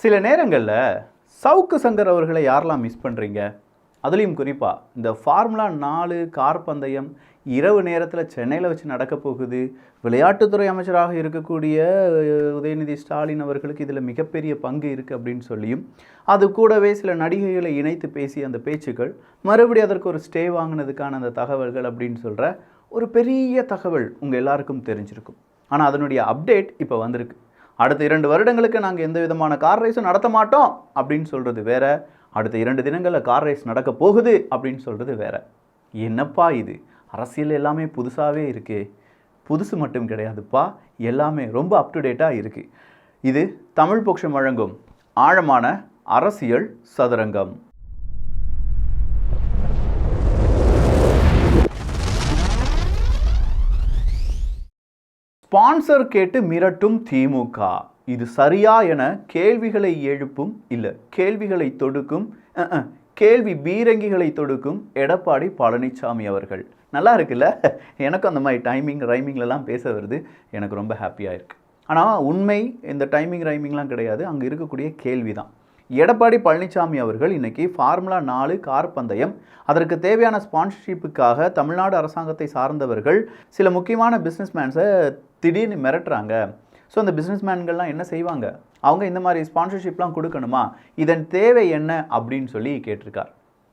சில நேரங்களில் சவுக்கு சங்கர் அவர்களை யாரெல்லாம் மிஸ் பண்ணுறீங்க? அதுலேயும் குறிப்பாக இந்த ஃபார்முலா 4 கார் பந்தயம் இரவு நேரத்தில் சென்னையில் வச்சு நடக்க போகுது. விளையாட்டுத்துறை அமைச்சராக இருக்கக்கூடிய உதயநிதி ஸ்டாலின் அவர்களுக்கு இதில் மிகப்பெரிய பங்கு இருக்குது அப்படின்னு சொல்லியும், அது கூடவே சில நடிகைகளை இணைத்து பேசிய அந்த பேச்சுக்கள், மறுபடியும் அதற்கு ஒரு ஸ்டே வாங்கினதுக்கான அந்த தகவல்கள் அப்படின்னு சொல்கிற ஒரு பெரிய தகவல் உங்கள் எல்லாருக்கும் தெரிஞ்சிருக்கும். ஆனால் அதனுடைய அப்டேட் இப்போ வந்திருக்கு. அடுத்த 2 வருடங்களுக்கு நாங்கள் எந்த விதமான கார் ரேஸும் நடத்த மாட்டோம் அப்படின்னு சொல்கிறது வேற, அடுத்த 2 தினங்களில் கார் ரேஸ் நடக்க போகுது அப்படின்னு சொல்கிறது வேற. என்னப்பா இது? அரசியல் எல்லாமே புதுசாகவே இருக்குது. புதுசு மட்டும் கிடையாதுப்பா, எல்லாமே ரொம்ப அப் டு டேட்டாக இருக்குது. இது தமிழ் பொக்ஷம் வழங்கும் ஆழமான அரசியல் சதுரங்கம். ஸ்பான்சர் கேட்டு மிரட்டும் திமுக. இது சரியா என கேள்விகளை எழுப்பும், இல்லை கேள்விகளை தொடுக்கும், கேள்வி பீரங்கிகளை தொடுக்கும் எடப்பாடி பழனிசாமி அவர்கள். நல்லா இருக்குல்ல? எனக்கும் அந்த மாதிரி டைமிங் ரைமிங்லலாம் பேச வருது, எனக்கு ரொம்ப ஹாப்பியாக இருக்குது. ஆனால் உண்மை இந்த டைமிங் ரைமிங்லாம் கிடையாது, அங்கே இருக்கக்கூடிய கேள்வி தான். எடப்பாடி பழனிசாமி அவர்கள் இன்றைக்கி ஃபார்முலா 4 கார் பந்தயம், அதற்கு தேவையான ஸ்பான்சர்ஷிப்புக்காக தமிழ்நாடு அரசாங்கத்தை சார்ந்தவர்கள் சில முக்கியமான பிஸ்னஸ்மேன்ஸை திடீர்னு மிரட்டுறாங்க. ஸோ அந்த பிஸ்னஸ்மேன்கள்லாம் என்ன செய்வாங்க? அவங்க இந்த மாதிரி ஸ்பான்சர்ஷிப்லாம் கொடுக்கணுமா, இதன் தேவை என்ன அப்படின்னு சொல்லி கேட்டிருக்கார்.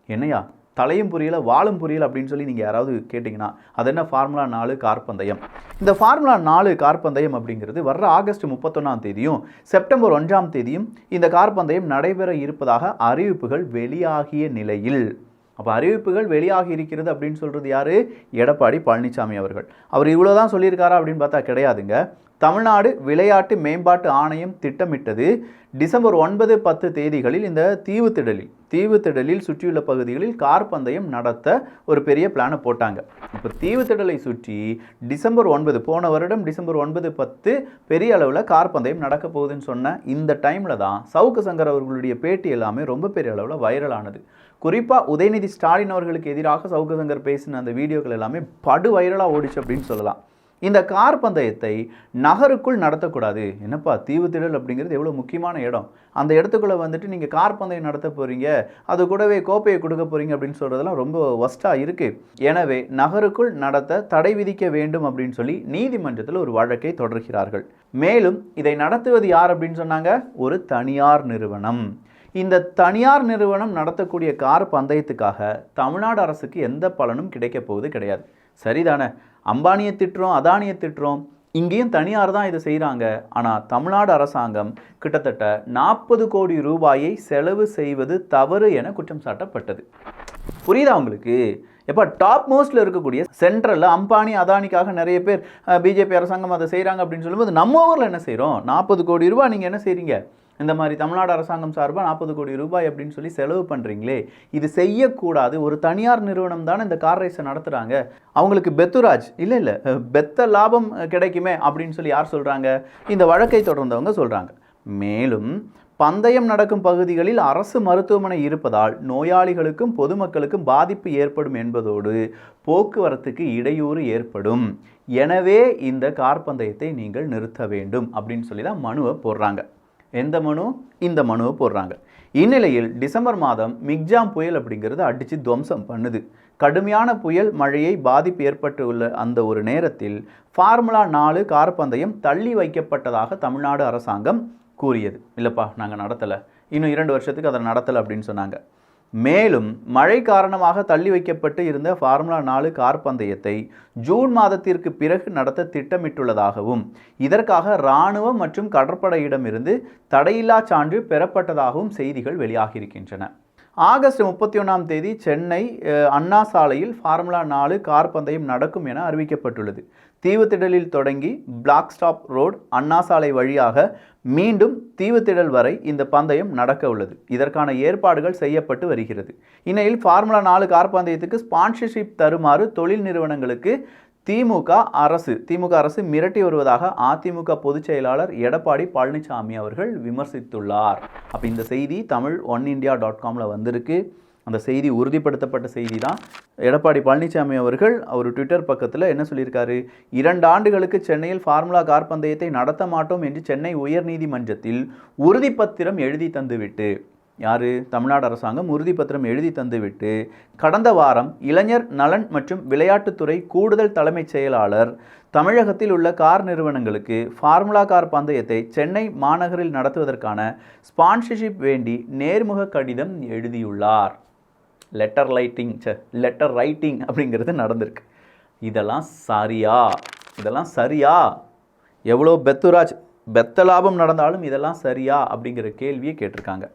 என்னையா தலையும் புரியல வாழும் புரியல அப்படின்னு சொல்லி நீங்கள் யாராவது கேட்டிங்கன்னா அது என்ன ஃபார்முலா 4 கார் பந்தயம்? இந்த ஃபார்முலா 4 கார் பந்தயம் அப்படிங்கிறது வர்ற ஆகஸ்ட் 31ஆம் தேதியும் செப்டம்பர் 1ஆம் தேதியும் இந்த கார் பந்தயம் நடைபெற இருப்பதாக அறிவிப்புகள் வெளியாகிய நிலையில், அப்போ அறிவிப்புகள் வெளியாகி இருக்கிறது அப்படின்னு சொல்கிறது யார்? எடப்பாடி பழனிசாமி அவர்கள். அவர் இவ்வளோதான் சொல்லியிருக்காரா அப்படின்னு பார்த்தா கிடையாதுங்க. தமிழ்நாடு விளையாட்டு மேம்பாட்டு ஆணையம் திட்டமிட்டது டிசம்பர் 9, 10 தேதிகளில் இந்த தீவுத்திடலில் சுற்றியுள்ள பகுதிகளில் கார் பந்தயம் நடத்த ஒரு பெரிய பிளானை போட்டாங்க. இப்போ தீவுத்திடலை சுற்றி டிசம்பர் 9, போன வருடம் டிசம்பர் 9, 10 பெரிய அளவில் கார் பந்தயம் நடக்க போகுதுன்னு சொன்ன இந்த டைமில் தான் சவுக்கு சங்கர் அவர்களுடைய பேட்டி எல்லாமே ரொம்ப பெரிய அளவில் வைரலானது. குறிப்பாக உதயநிதி ஸ்டாலின் அவர்களுக்கு எதிராக சவுக்கு சங்கர் பேசின அந்த வீடியோக்கள் எல்லாமே படு வைரலாக ஓடிச்சு அப்படின்னு சொல்லலாம். இந்த கார் பந்தயத்தை நகருக்குள் நடத்தக்கூடாது. என்னப்பா தீவுத்திடல் அப்படிங்கிறது எவ்வளோ முக்கியமான இடம், அந்த இடத்துக்குள்ளே வந்துட்டு நீங்கள் கார் பந்தயம் நடத்த போகிறீங்க, அது கூடவே கோப்பையை கொடுக்க போகிறீங்க அப்படின்னு சொல்கிறதெல்லாம் ரொம்ப ஒஸ்ட்டாக இருக்குது. எனவே நகருக்குள் நடத்த தடை விதிக்க வேண்டும் அப்படின்னு சொல்லி நீதிமன்றத்தில் ஒரு வழக்கை தொடர்கிறார்கள். மேலும் இதை நடத்துவது யார் அப்படின்னு சொன்னாங்க? ஒரு தனியார் நிறுவனம். இந்த தனியார் நிறுவனம் நடத்தக்கூடிய கார் பந்தயத்துக்காக தமிழ்நாடு அரசுக்கு எந்த பலனும் கிடைக்க போவது கிடையாது. சரிதானே? அம்பானியை திட்டுறோம், அதானியை திட்டுறோம், இங்கேயும் தனியார் தான் இதை செய்கிறாங்க. ஆனால் தமிழ்நாடு அரசாங்கம் கிட்டத்தட்ட 40 கோடி ரூபாயை செலவு செய்வது தவறு என குற்றம் சாட்டப்பட்டது. புரியுதா உங்களுக்கு? எப்போ டாப் மோஸ்ட்டில் இருக்கக்கூடிய சென்ட்ரலில் அம்பானி அதானிக்காக நிறைய பேர் பிஜேபி அரசாங்கம் அதை செய்கிறாங்க அப்படின்னு சொல்லும்போது நம்ம ஊரில் என்ன செய்கிறோம்? 40 கோடி ரூபாய் நீங்கள் என்ன செய்கிறீங்க? இந்த மாதிரி தமிழ்நாடு அரசாங்கம் சார்பாக 40 கோடி ரூபாய் அப்படின்னு சொல்லி செலவு பண்ணுறீங்களே, இது செய்யக்கூடாது. ஒரு தனியார் நிறுவனம் தானே இந்த கார் ரேஸை நடத்துகிறாங்க, அவங்களுக்கு பெத்துராஜ் இல்லை பெத்த லாபம் கிடைக்குமே அப்படின்னு சொல்லி யார் சொல்கிறாங்க? இந்த வழக்கை தொடர்ந்தவங்க சொல்கிறாங்க. மேலும் பந்தயம் நடக்கும் பகுதிகளில் அரசு மருத்துவமனை இருப்பதால் நோயாளிகளுக்கும் பொதுமக்களுக்கும் பாதிப்பு ஏற்படும் என்பதோடு போக்குவரத்துக்கு இடையூறு ஏற்படும். எனவே இந்த கார் பந்தயத்தை நீங்கள் நிறுத்த வேண்டும் அப்படின்னு சொல்லி தான் மனுவை போடுறாங்க. எந்த மனு? இந்த மனுவை போடுறாங்க. இந்நிலையில் டிசம்பர் மாதம் மிக்ஜாம் புயல் அப்படிங்கிறது அடித்து துவம்சம் பண்ணுது. கடுமையான புயல் மழையை பாதிப்பு ஏற்பட்டுள்ள அந்த ஒரு நேரத்தில் ஃபார்முலா 4 கார் பந்தயம் தள்ளி வைக்கப்பட்டதாக தமிழ்நாடு அரசாங்கம் கூறியது. இல்லைப்பா நாங்கள் நடத்தலை, இன்னும் 2 வருஷத்துக்கு அதை நடத்தலை அப்படின்னு சொன்னாங்க. மேலும் மழை காரணமாக தள்ளி வைக்கப்பட்டு இருந்த ஃபார்முலா 4 கார் பந்தயத்தை ஜூன் மாதத்திற்கு பிறகு நடத்த திட்டமிட்டுள்ளதாகவும் இதற்காக இராணுவம் மற்றும் கடற்படையிடமிருந்து தடையில்லா சான்று பெறப்பட்டதாகவும் செய்திகள் வெளியாகியிருக்கின்றன. ஆகஸ்ட் 31ஆம் தேதி சென்னை அண்ணா சாலையில் ஃபார்முலா 4 கார் பந்தயம் நடக்கும் என அறிவிக்கப்பட்டுள்ளது. தீவுத்திடலில் தொடங்கி பிளாக் ஸ்டாப் ரோடு அண்ணா சாலை வழியாக மீண்டும் தீவுத்திடல் வரை இந்த பந்தயம் நடக்க உள்ளது. இதற்கான ஏற்பாடுகள் செய்யப்பட்டு வருகிறது. இந்நிலையில் ஃபார்முலா 4 கார் பந்தயத்துக்கு ஸ்பான்சர்ஷிப் தருமாறு தொழில் நிறுவனங்களுக்கு திமுக அரசு மிரட்டி வருவதாக அதிமுக பொதுச் செயலாளர் எடப்பாடி பழனிசாமி அவர்கள் விமர்சித்துள்ளார். அப்போ இந்த செய்தி தமிழ்1india.comல வந்திருக்கு. அந்த செய்தி உறுதிப்படுத்தப்பட்ட செய்தி தான். எடப்பாடி பழனிசாமி அவர்கள் அவர் ட்விட்டர் பக்கத்தில் என்ன சொல்லியிருக்காரு, 2 ஆண்டுகளுக்கு சென்னையில் ஃபார்முலா கார் பந்தயத்தை நடத்த மாட்டோம் என்று சென்னை உயர்நீதிமன்றத்தில் உறுதிப்பத்திரம் எழுதி தந்துவிட்டு, யார், தமிழ்நாடு அரசாங்கம் உறுதிப்பத்திரம் எழுதி தந்துவிட்டு கடந்த வாரம் இளைஞர் நலன் மற்றும் விளையாட்டுத்துறை கூடுதல் தலைமைச் செயலாளர் தமிழகத்தில் உள்ள கார் நிறுவனங்களுக்கு ஃபார்முலா கார் பந்தயத்தை சென்னை மாநகரில் நடத்துவதற்கான ஸ்பான்சர்ஷிப் வேண்டி நேர்முக கடிதம் எழுதியுள்ளார். லெட்டர் ரைட்டிங் அப்படிங்கிறது நடந்திருக்கு. இதெல்லாம் சரியா? எவ்வளோ பெத்த லாபம் நடந்தாலும் இதெல்லாம் சரியா அப்படிங்கிற கேள்வியை கேட்டிருக்காங்க.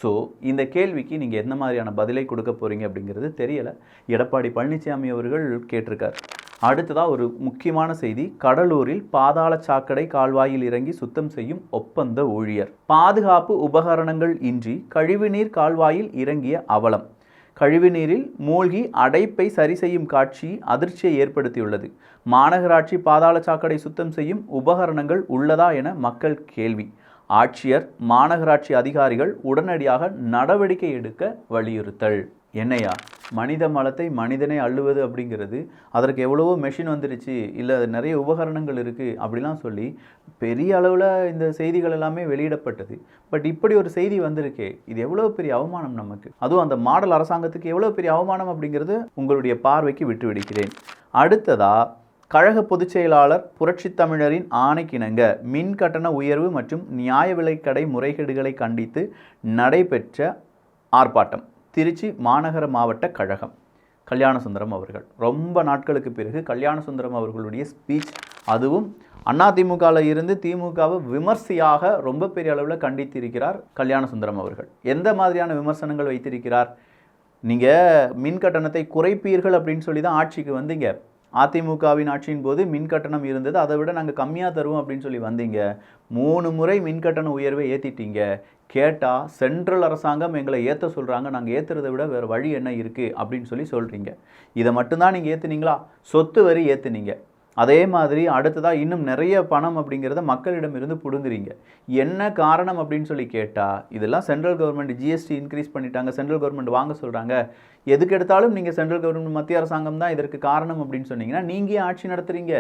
ஸோ இந்த கேள்விக்கு நீங்கள் என்ன மாதிரியான பதிலை கொடுக்க போகிறீங்க அப்படிங்கிறது தெரியலை. எடப்பாடி பழனிசாமி அவர்கள் கேட்டிருக்கார். அடுத்ததாக ஒரு முக்கியமான செய்தி, கடலூரில் பாதாள சாக்கடை கால்வாயில் இறங்கி சுத்தம் செய்யும் ஒப்பந்த ஊழியர். பாதுகாப்பு உபகரணங்கள் இன்றி கழிவுநீர் கால்வாயில் இறங்கிய அவலம். கழிவுநீரில் மூழ்கி அடைப்பை சரி செய்யும் காட்சி அதிர்ச்சியை ஏற்படுத்தியுள்ளது. மாநகராட்சி பாதாள சாக்கடை சுத்தம் செய்யும் உபகரணங்கள் உள்ளதா என மக்கள் கேள்வி. ஆட்சியர், மாநகராட்சி அதிகாரிகள் உடனடியாக நடவடிக்கை எடுக்க வலியுறுத்தல். என்னையா, மனித மலத்தை மனிதனை அள்ளுவது அப்படிங்கிறது, அதற்கு எவ்வளவோ மெஷின் வந்துருச்சு, இல்லை நிறைய உபகரணங்கள் இருக்குது அப்படிலாம் சொல்லி பெரிய அளவில் இந்த செய்திகள் எல்லாமே வெளியிடப்பட்டது. பட் இப்படி ஒரு செய்தி வந்திருக்கே, இது எவ்வளோ பெரிய அவமானம் நமக்கு. அதுவும் அந்த மாடல் அரசாங்கத்துக்கு எவ்வளோ பெரிய அவமானம் அப்படிங்கிறது உங்களுடைய பார்வைக்கு விட்டு விடுகிறேன். அடுத்ததாக, கழக பொதுச் செயலாளர் புரட்சித் தமிழரின் ஆணைக்கிணங்க மின் கட்டண உயர்வு மற்றும் நியாய விலைக்கடை முறைகேடுகளை கண்டித்து நடைபெற்ற ஆர்ப்பாட்டம். திருச்சி மாநகர மாவட்ட கழகம். கல்யாணசுந்தரம் அவர்கள் ரொம்ப நாட்களுக்கு பிறகு கல்யாணசுந்தரம் அவர்களுடைய ஸ்பீச், அதுவும் அதிமுகவில் இருந்து திமுகவை விமர்சையாக ரொம்ப பெரிய அளவில் கண்டித்திருக்கிறார் கல்யாணசுந்தரம் அவர்கள். எந்த மாதிரியான விமர்சனங்கள் வைத்திருக்கிறார்? நீங்கள் மின் கட்டணத்தை குறைப்பீர்கள் அப்படின்னு சொல்லி தான் ஆட்சிக்கு வந்தீங்க. அதிமுகவின் ஆட்சியின் போது மின் கட்டணம் இருந்தது, அதை விட நாங்கள் கம்மியாக தருவோம் அப்படின்னு சொல்லி வந்தீங்க. 3 முறை மின் கட்டண உயர்வை ஏற்றிட்டீங்க. கேட்டால் சென்ட்ரல் அரசாங்கம் எங்களை ஏற்ற சொல்கிறாங்க, நாங்கள் ஏற்றுறதை விட வேறு வழி என்ன இருக்குது அப்படின்னு சொல்லி சொல்கிறீங்க. இதை மட்டும்தான் நீங்கள் ஏற்றுனீங்களா? சொத்து வரி ஏற்றுனீங்க. அதே மாதிரி அடுத்ததாக இன்னும் நிறைய பணம் அப்படிங்கிறத மக்களிடம் இருந்து பிடுங்குறீங்க. என்ன காரணம் அப்படின்னு சொல்லி கேட்டால், இதெல்லாம் சென்ட்ரல் கவர்மெண்ட் ஜிஎஸ்டி இன்க்ரீஸ் பண்ணிட்டாங்க, சென்ட்ரல் கவர்மெண்ட் வாங்க சொல்கிறாங்க, எதுக்கு எடுத்தாலும் நீங்கள் சென்ட்ரல் கவர்மெண்ட் மத்திய அரசாங்கம் தான் இதற்கு காரணம் அப்படின்னு சொன்னீங்கன்னா நீங்கள் ஏன் ஆட்சி நடத்துகிறீங்க?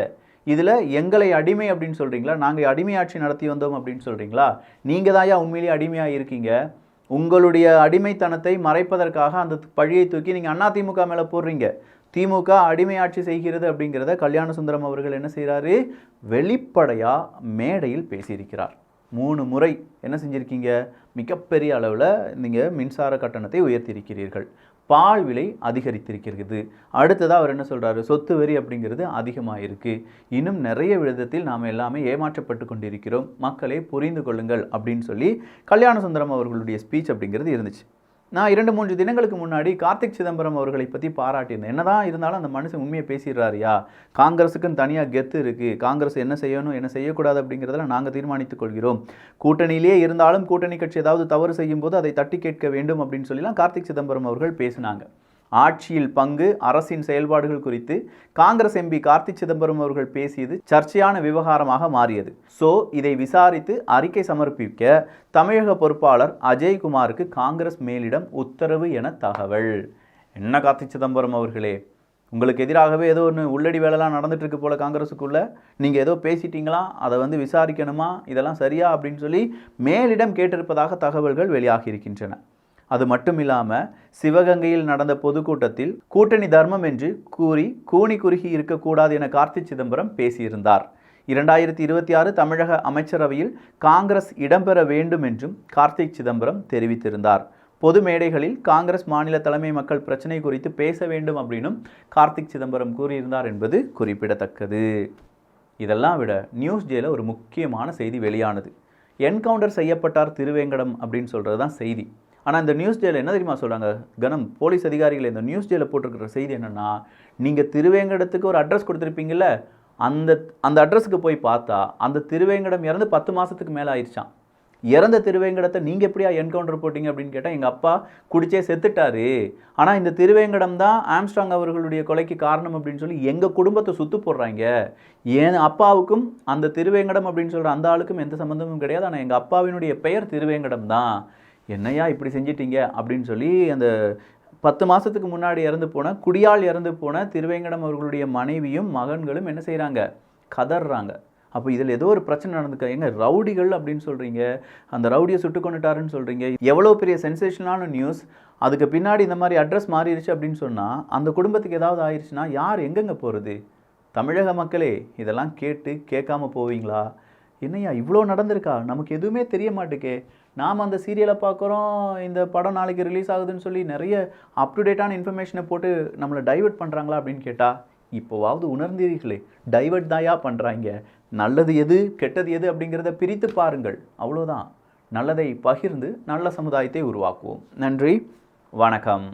இதில் எங்களை அடிமை அப்படின்னு சொல்கிறீங்களா? நாங்கள் அடிமை ஆட்சி நடத்தி வந்தோம் அப்படின்னு சொல்கிறீங்களா? நீங்கள் தான் உண்மையிலேயே அடிமையாக இருக்கீங்க. உங்களுடைய அடிமைத்தனத்தை மறைப்பதற்காக அந்த பழியை தூக்கி நீங்கள் அதிமுக மேலே போடுறீங்க. திமுக அடிமை ஆட்சி செய்கிறது அப்படிங்கிறத கல்யாணசுந்தரம் அவர்கள் என்ன செய்கிறாரு? வெளிப்படையாக மேடையில் பேசியிருக்கிறார். 3 முறை என்ன செஞ்சுருக்கீங்க? மிகப்பெரிய அளவில் நீங்கள் மின்சார கட்டணத்தை உயர்த்தியிருக்கிறீர்கள். பால் விலை அதிகரித்திருக்கிறது. அடுத்ததாக அவர் என்ன சொல்கிறாரு? சொத்து வரி அப்படிங்கிறது அதிகமாக இருக்குது. இன்னும் நிறைய விதத்தில் நாம் எல்லாமே ஏமாற்றப்பட்டு கொண்டிருக்கிறோம், மக்களே புரிந்து கொள்ளுங்கள் அப்படின்னு சொல்லி கல்யாணசுந்தரம் அவர்களுடைய ஸ்பீச் அப்படிங்கிறது இருந்துச்சு. நான் 2-3 தினங்களுக்கு முன்னாடி கார்த்திக் சிதம்பரம் அவர்களை பற்றி பாராட்டியிருந்தேன். என்னதான் இருந்தாலும் அந்த மனுஷன் உண்மையை பேசிடுறாருயா, காங்கிரஸுக்குன்னு தனியாக கெத்து இருக்குது, காங்கிரஸ் என்ன செய்யணும் என்ன செய்யக்கூடாது அப்படிங்கிறதெல்லாம் நாங்கள் தீர்மானித்துக் கொள்கிறோம், கூட்டணியிலே இருந்தாலும் கூட்டணி கட்சி ஏதாவது தவறு செய்யும் போது அதை தட்டி கேட்க வேண்டும் அப்படின்னு சொல்லலாம் கார்த்திக் சிதம்பரம் அவர்கள் பேசினாங்க. ஆட்சியில் பங்கு, அரசின் செயல்பாடுகள் குறித்து காங்கிரஸ் எம்பி கார்த்திக் சிதம்பரம் அவர்கள் பேசியது சர்ச்சையான விவகாரமாக மாறியது. ஸோ இதை விசாரித்து அறிக்கை சமர்ப்பிக்க தமிழக பொறுப்பாளர் அஜய்குமாருக்கு காங்கிரஸ் மேலிடம் உத்தரவு என தகவல். என்ன கார்த்திக் சிதம்பரம் அவர்களே, உங்களுக்கு எதிராகவே ஏதோ ஒன்று உள்ளடி வேலைலாம் நடந்துட்டு இருக்கு போல காங்கிரஸுக்குள்ளே, நீங்கள் ஏதோ பேசிட்டீங்களா, அதை விசாரிக்கணுமா, இதெல்லாம் சரியா அப்படின்னு சொல்லி மேலிடம் கேட்டிருப்பதாக தகவல்கள் வெளியாகி இருக்கின்றன. அது மட்டும் இல்லாமல் சிவகங்கையில் நடந்த பொதுக்கூட்டத்தில் கூட்டணி தர்மம் என்று கூறி கூனி குறுகி இருக்கக்கூடாது என கார்த்திக் சிதம்பரம் பேசியிருந்தார். 2026 தமிழக அமைச்சரவையில் காங்கிரஸ் இடம்பெற வேண்டும் என்றும் கார்த்திக் சிதம்பரம் தெரிவித்திருந்தார். பொது மேடைகளில் காங்கிரஸ் மாநில தலைமை மக்கள் பிரச்சனை குறித்து பேச வேண்டும் அப்படின்னும் கார்த்திக் சிதம்பரம் கூறியிருந்தார் என்பது குறிப்பிடத்தக்கது. இதெல்லாம் விட நியூஸ் டேல ஒரு முக்கியமான செய்தி வெளியானது. என்கவுண்டர் செய்யப்பட்டார் திருவேங்கடம் அப்படின்னு சொல்கிறது தான் செய்தி. ஆனால் இந்த நியூஸ் டேல என்ன தெரியுமா சொல்கிறாங்க? கனம் போலீஸ் அதிகாரிகள் இந்த நியூஸ் டேல போட்டிருக்கிற செய்தி என்னென்னா, நீங்கள் திருவேங்கடத்துக்கு ஒரு அட்ரஸ் கொடுத்துருப்பீங்கள்ல, அந்த அட்ரஸுக்கு போய் பார்த்தா அந்த திருவேங்கடம் இறந்து 10 மாதத்துக்கு மேலே ஆயிடுச்சான். இறந்த திருவேங்கடத்தை நீங்கள் எப்படியா என்கவுண்டர் போட்டிங்க அப்படின்னு கேட்டால், எங்கள் அப்பா குடிச்சே செத்துட்டாரு, ஆனால் இந்த திருவேங்கடம் தான் ஆம்ஸ்ட்ராங் அவர்களுடைய கொலைக்கு காரணம் அப்படின்னு சொல்லி எங்கள் குடும்பத்தை சுத்து போடுறாங்க. என் அப்பாவுக்கும் அந்த திருவேங்கடம் அப்படின்னு சொல்கிற அந்த ஆளுக்கும் எந்த சம்மந்தமும் கிடையாது, ஆனால் எங்கள் அப்பாவினுடைய பெயர் திருவேங்கடம் தான், என்னையா இப்படி செஞ்சிட்டீங்க அப்படின்னு சொல்லி அந்த 10 மாதத்துக்கு முன்னாடி இறந்து போன குடியால் இறந்து போன திருவேங்கடம் அவர்களுடைய மனைவியும் மகன்களும் என்ன செய்கிறாங்க, கதறாங்க. அப்போ இதில் ஏதோ ஒரு பிரச்சனை நடந்துக்க, எங்க ரவுடிகள் அப்படின்னு சொல்கிறீங்க, அந்த ரவுடியை சுட்டு கொண்டுட்டாருன்னு சொல்கிறீங்க, எவ்வளோ பெரிய சென்சேஷனான நியூஸ். அதுக்கு பின்னாடி இந்த மாதிரி அட்ரஸ் மாறிடுச்சு அப்படின்னு சொன்னால் அந்த குடும்பத்துக்கு ஏதாவது ஆயிடுச்சுன்னா யார் எங்கெங்கே போகிறது? தமிழக மக்களே இதெல்லாம் கேட்டு கேட்காம போவீங்களா? என்னையா இவ்வளோ நடந்திருக்கா, நமக்கு எதுவுமே தெரிய மாட்டேக்கே, நாம் அந்த சீரியலை பார்க்குறோம், இந்த படம் நாளைக்கு ரிலீஸ் ஆகுதுன்னு சொல்லி நிறைய அப் டு டேட்டான இன்ஃபர்மேஷனை போட்டு நம்மளை டைவர்ட் பண்ணுறாங்களா அப்படின்னு கேட்டால், இப்போவாவது உணர்ந்தீர்களே, டைவர்ட் தாயா பண்ணுறாங்க. நல்லது எது கெட்டது எது அப்படிங்கிறத பிரித்து பாருங்கள், அவ்வளோதான். நல்லதை பகிர்ந்து நல்ல சமுதாயத்தை உருவாக்குவோம். நன்றி, வணக்கம்.